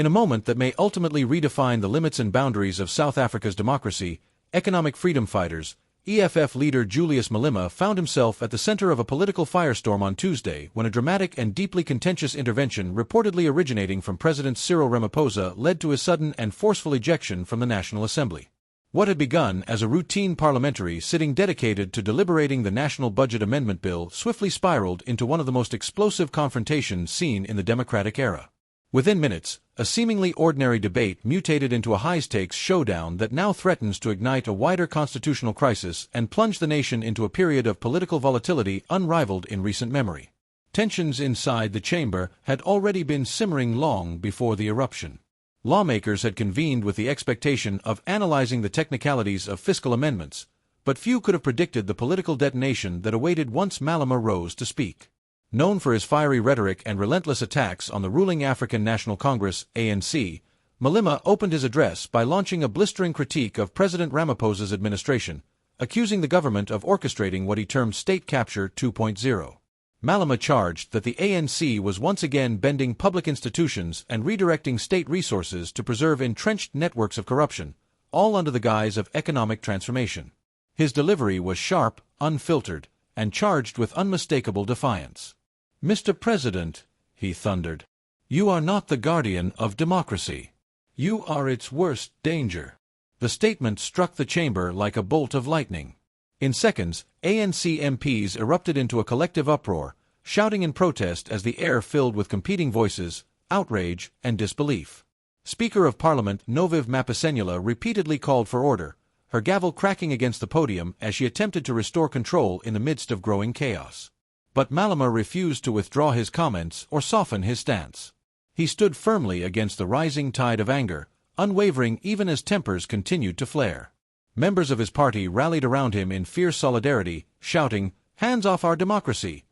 In a moment that may ultimately redefine the limits and boundaries of South Africa's democracy, economic freedom fighters, EFF leader Julius Malema found himself at the center of a political firestorm on Tuesday when a dramatic and deeply contentious intervention reportedly originating from President Cyril Ramaphosa led to his sudden and forceful ejection from the National Assembly. What had begun as a routine parliamentary sitting dedicated to deliberating the National Budget Amendment Bill swiftly spiraled into one of the most explosive confrontations seen in the democratic era. Within minutes, a seemingly ordinary debate mutated into a high-stakes showdown that now threatens to ignite a wider constitutional crisis and plunge the nation into a period of political volatility unrivaled in recent memory. Tensions inside the chamber had already been simmering long before the eruption. Lawmakers had convened with the expectation of analyzing the technicalities of fiscal amendments, but few could have predicted the political detonation that awaited once Malema rose to speak. Known for his fiery rhetoric and relentless attacks on the ruling African National Congress, ANC, Malema opened his address by launching a blistering critique of President Ramaphosa's administration, accusing the government of orchestrating what he termed State Capture 2.0. Malema charged that the ANC was once again bending public institutions and redirecting state resources to preserve entrenched networks of corruption, all under the guise of economic transformation. His delivery was sharp, unfiltered, and charged with unmistakable defiance. "Mr. President," he thundered, "you are not the guardian of democracy. You are its worst danger." The statement struck the chamber like a bolt of lightning. In seconds, ANC MPs erupted into a collective uproar, shouting in protest as the air filled with competing voices, outrage, and disbelief. Speaker of Parliament Noviv Mapesenula repeatedly called for order, her gavel cracking against the podium as she attempted to restore control in the midst of growing chaos. But Malema refused to withdraw his comments or soften his stance. He stood firmly against the rising tide of anger, unwavering even as tempers continued to flare. Members of his party rallied around him in fierce solidarity, shouting, "Hands off our democracy!"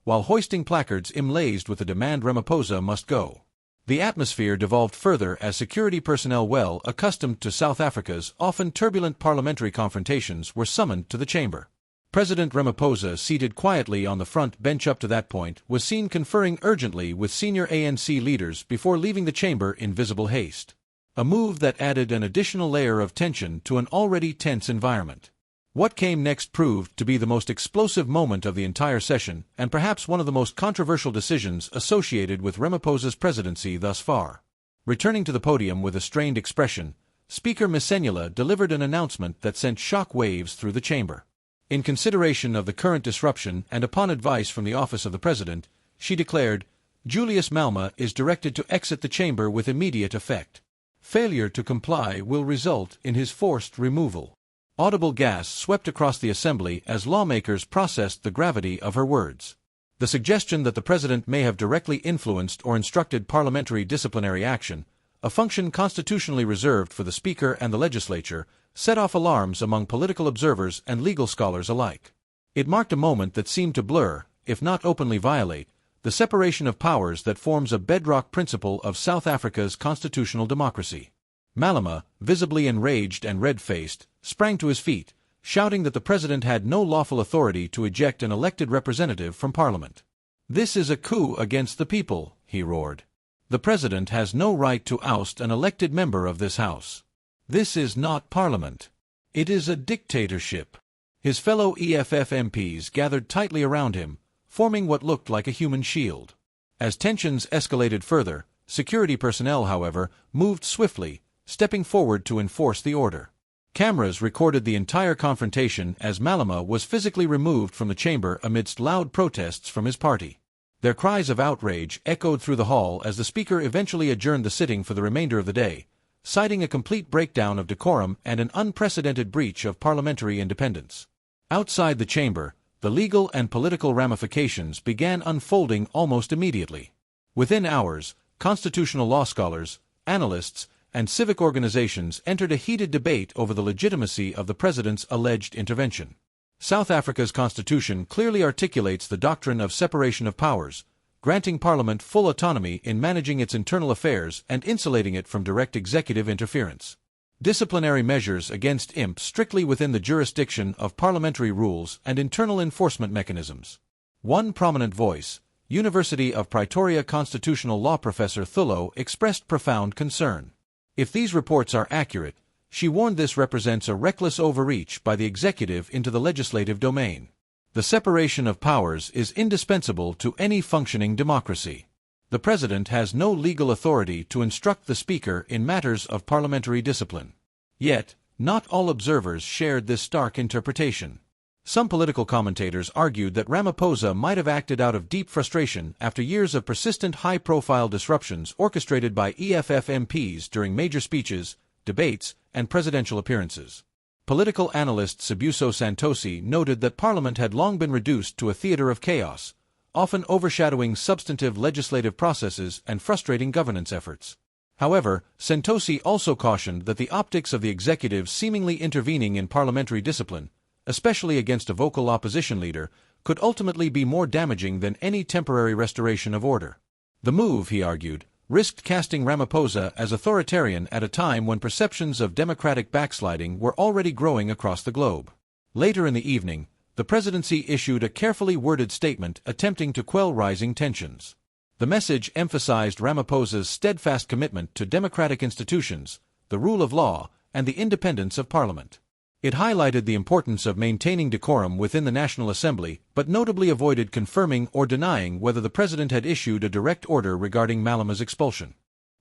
while hoisting placards emblazoned with the demand Ramaphosa must go. The atmosphere devolved further as security personnel well accustomed to South Africa's often turbulent parliamentary confrontations were summoned to the chamber. President Ramaphosa, seated quietly on the front bench up to that point, was seen conferring urgently with senior ANC leaders before leaving the chamber in visible haste. A move that added an additional layer of tension to an already tense environment. What came next proved to be the most explosive moment of the entire session and perhaps one of the most controversial decisions associated with Ramaphosa's presidency thus far. Returning to the podium with a strained expression, Speaker Mapesenula delivered an announcement that sent shock waves through the chamber. In consideration of the current disruption and upon advice from the office of the president, she declared, "Julius Malema is directed to exit the chamber with immediate effect. Failure to comply will result in his forced removal." Audible gasps swept across the assembly as lawmakers processed the gravity of her words. The suggestion that the president may have directly influenced or instructed parliamentary disciplinary action, a function constitutionally reserved for the Speaker and the legislature, set off alarms among political observers and legal scholars alike. It marked a moment that seemed to blur, if not openly violate, the separation of powers that forms a bedrock principle of South Africa's constitutional democracy. Malema, visibly enraged and red-faced, sprang to his feet, shouting that the president had no lawful authority to eject an elected representative from Parliament. "This is a coup against the people," he roared. "The president has no right to oust an elected member of this House. This is not Parliament. It is a dictatorship." His fellow EFF MPs gathered tightly around him, forming what looked like a human shield. As tensions escalated further, security personnel, however, moved swiftly, stepping forward to enforce the order. Cameras recorded the entire confrontation as Malema was physically removed from the chamber amidst loud protests from his party. Their cries of outrage echoed through the hall as the speaker eventually adjourned the sitting for the remainder of the day, citing a complete breakdown of decorum and an unprecedented breach of parliamentary independence. Outside the chamber, the legal and political ramifications began unfolding almost immediately. Within hours, constitutional law scholars, analysts, and civic organizations entered a heated debate over the legitimacy of the president's alleged intervention. South Africa's constitution clearly articulates the doctrine of separation of powers, granting Parliament full autonomy in managing its internal affairs and insulating it from direct executive interference. Disciplinary measures against imps strictly within the jurisdiction of parliamentary rules and internal enforcement mechanisms. One prominent voice, University of Pretoria constitutional law professor Thullo expressed profound concern. If these reports are accurate, she warned this represents a reckless overreach by the executive into the legislative domain. The separation of powers is indispensable to any functioning democracy. The president has no legal authority to instruct the speaker in matters of parliamentary discipline. Yet, not all observers shared this stark interpretation. Some political commentators argued that Ramaphosa might have acted out of deep frustration after years of persistent high-profile disruptions orchestrated by EFF MPs during major speeches, debates, and presidential appearances. Political analyst Sibuso Santosi noted that Parliament had long been reduced to a theater of chaos, often overshadowing substantive legislative processes and frustrating governance efforts. However, Santosi also cautioned that the optics of the executive seemingly intervening in parliamentary discipline, especially against a vocal opposition leader, could ultimately be more damaging than any temporary restoration of order. The move, he argued, risked casting Ramaphosa as authoritarian at a time when perceptions of democratic backsliding were already growing across the globe. Later in the evening, the presidency issued a carefully worded statement attempting to quell rising tensions. The message emphasized Ramaphosa's steadfast commitment to democratic institutions, the rule of law, and the independence of Parliament. It highlighted the importance of maintaining decorum within the National Assembly, but notably avoided confirming or denying whether the president had issued a direct order regarding Malema's expulsion.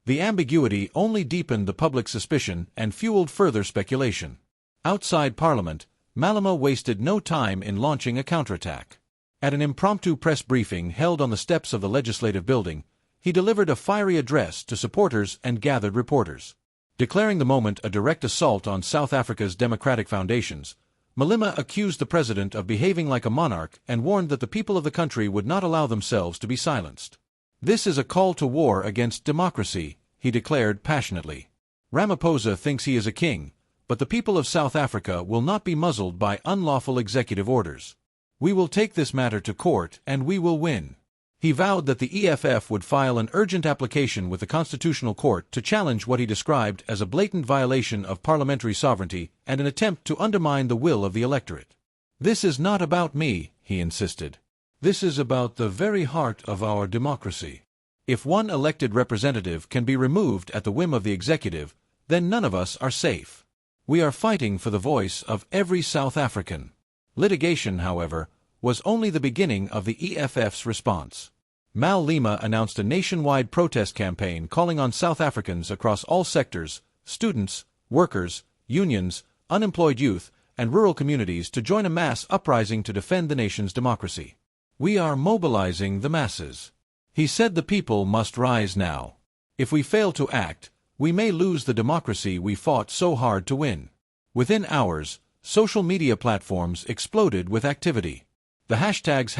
The ambiguity only deepened the public suspicion and fueled further speculation. Outside Parliament, Malema wasted no time in launching a counterattack. At an impromptu press briefing held on the steps of the Legislative Building, he delivered a fiery address to supporters and gathered reporters. Declaring the moment a direct assault on South Africa's democratic foundations, Malema accused the president of behaving like a monarch and warned that the people of the country would not allow themselves to be silenced. "This is a call to war against democracy," he declared passionately. "Ramaphosa thinks he is a king, but the people of South Africa will not be muzzled by unlawful executive orders. We will take this matter to court and we will win." He vowed that the EFF would file an urgent application with the Constitutional Court to challenge what he described as a blatant violation of parliamentary sovereignty and an attempt to undermine the will of the electorate. "This is not about me," he insisted. "This is about the very heart of our democracy. If one elected representative can be removed at the whim of the executive, then none of us are safe. We are fighting for the voice of every South African." Litigation, however, was only the beginning of the EFF's response. Malema announced a nationwide protest campaign calling on South Africans across all sectors, students, workers, unions, unemployed youth, and rural communities to join a mass uprising to defend the nation's democracy. "We are mobilizing the masses," he said. "The people must rise now. If we fail to act, we may lose the democracy we fought so hard to win." Within hours, social media platforms exploded with activity. The hashtags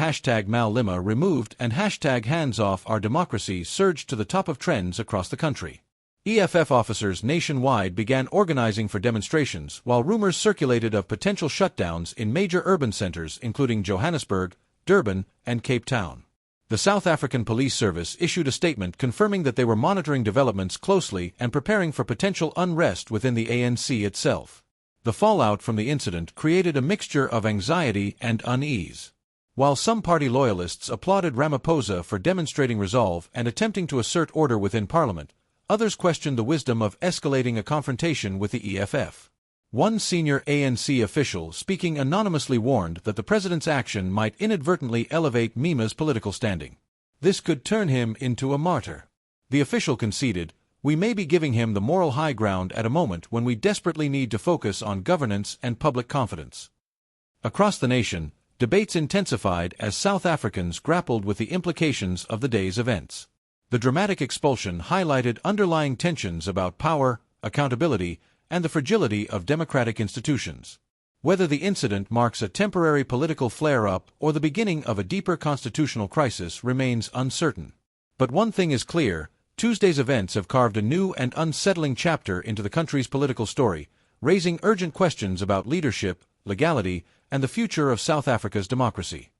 #Malema removed and #HandsOffOurDemocracy surged to the top of trends across the country. EFF officers nationwide began organizing for demonstrations while rumors circulated of potential shutdowns in major urban centers including Johannesburg, Durban, and Cape Town. The South African Police Service issued a statement confirming that they were monitoring developments closely and preparing for potential unrest within the ANC itself. The fallout from the incident created a mixture of anxiety and unease. While some party loyalists applauded Ramaphosa for demonstrating resolve and attempting to assert order within Parliament, others questioned the wisdom of escalating a confrontation with the EFF. One senior ANC official speaking anonymously warned that the president's action might inadvertently elevate Malema's political standing. This could turn him into a martyr. The official conceded, "We may be giving him the moral high ground at a moment when we desperately need to focus on governance and public confidence." Across the nation, debates intensified as South Africans grappled with the implications of the day's events. The dramatic expulsion highlighted underlying tensions about power, accountability, and the fragility of democratic institutions. Whether the incident marks a temporary political flare-up or the beginning of a deeper constitutional crisis remains uncertain. But one thing is clear: Tuesday's events have carved a new and unsettling chapter into the country's political story, raising urgent questions about leadership, legality, and the future of South Africa's democracy.